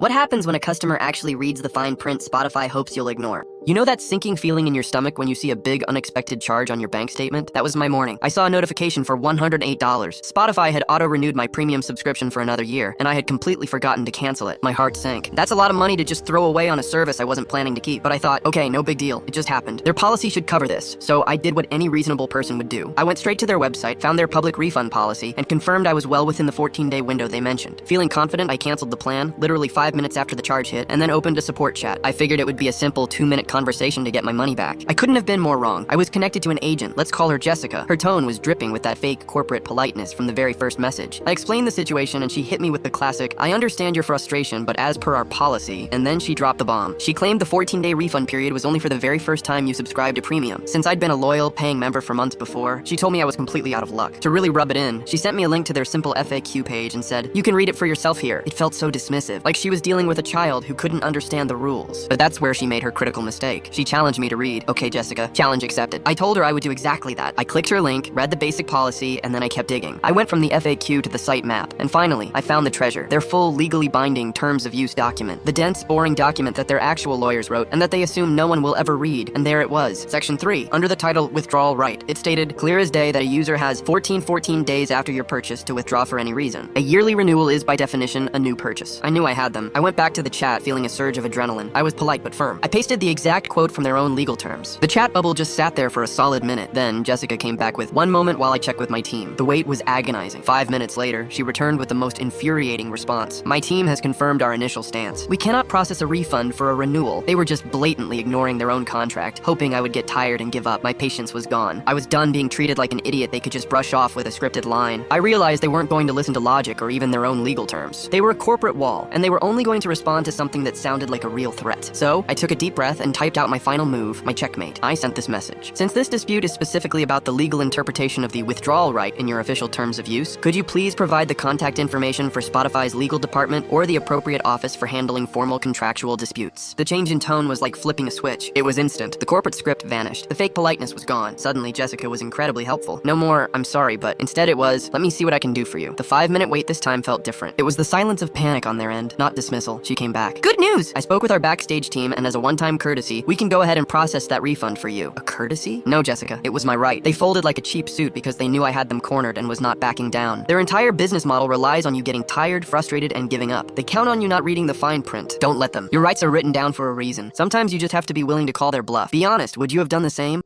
What happens when a customer actually reads the fine print Spotify hopes you'll ignore? You know that sinking feeling in your stomach when you see a big unexpected charge on your bank statement? That was my morning. I saw a notification for $108. Spotify had auto-renewed my premium subscription for another year, and I had completely forgotten to cancel it. My heart sank. That's a lot of money to just throw away on a service I wasn't planning to keep. But I thought, okay, no big deal. It just happened. Their policy should cover this. So I did what any reasonable person would do. I went straight to their website, found their public refund policy, and confirmed I was well within the 14-day window they mentioned. Feeling confident, I canceled the plan, literally 5 minutes after the charge hit, and then opened a support chat. I figured it would be a simple 2-minute conversation to get my money back. I couldn't have been more wrong. I was connected to an agent, let's call her Jessica. Her tone was dripping with that fake corporate politeness from the very first message. I explained the situation and she hit me with the classic, I understand your frustration, but as per our policy, and then she dropped the bomb. She claimed the 14-day refund period was only for the very first time you subscribed to premium. Since I'd been a loyal, paying member for months before, she told me I was completely out of luck. To really rub it in, she sent me a link to their simple FAQ page and said, you can read it for yourself here. It felt so dismissive, like she was dealing with a child who couldn't understand the rules. But that's where she made her critical mistake. She challenged me to read. Okay, Jessica, challenge accepted. I told her I would do exactly that. I clicked her link, read the basic policy, and then I kept digging. I went from the FAQ to the site map, and finally, I found the treasure. Their full, legally binding terms of use document. The dense, boring document that their actual lawyers wrote, and that they assume no one will ever read. And there it was. Section 3, under the title Withdrawal Right. It stated, clear as day that a user has 14 days after your purchase to withdraw for any reason. A yearly renewal is, by definition, a new purchase. I knew I had them. I went back to the chat feeling a surge of adrenaline. I was polite but firm. I pasted the exact quote from their own legal terms. The chat bubble just sat there for a solid minute. Then Jessica came back with, one moment while I check with my team. The wait was agonizing. 5 minutes later, she returned with the most infuriating response. My team has confirmed our initial stance. We cannot process a refund for a renewal. They were just blatantly ignoring their own contract, hoping I would get tired and give up. My patience was gone. I was done being treated like an idiot they could just brush off with a scripted line. I realized they weren't going to listen to logic or even their own legal terms. They were a corporate wall, and they were only going to respond to something that sounded like a real threat. So I took a deep breath and typed out my final move, my checkmate. I sent this message. Since this dispute is specifically about the legal interpretation of the withdrawal right in your official terms of use, could you please provide the contact information for Spotify's legal department or the appropriate office for handling formal contractual disputes? The change in tone was like flipping a switch. It was instant. The corporate script vanished. The fake politeness was gone. Suddenly, Jessica was incredibly helpful. No more, I'm sorry, but instead it was, let me see what I can do for you. The 5-minute wait this time felt different. It was the silence of panic on their end, not dismissal. She came back. Good news! I spoke with our backstage team, and as a one-time courtesy, we can go ahead and process that refund for you. A courtesy? No, Jessica. It was my right. They folded like a cheap suit because they knew I had them cornered and was not backing down. Their entire business model relies on you getting tired, frustrated, and giving up. They count on you not reading the fine print. Don't let them. Your rights are written down for a reason. Sometimes you just have to be willing to call their bluff. Be honest, would you have done the same?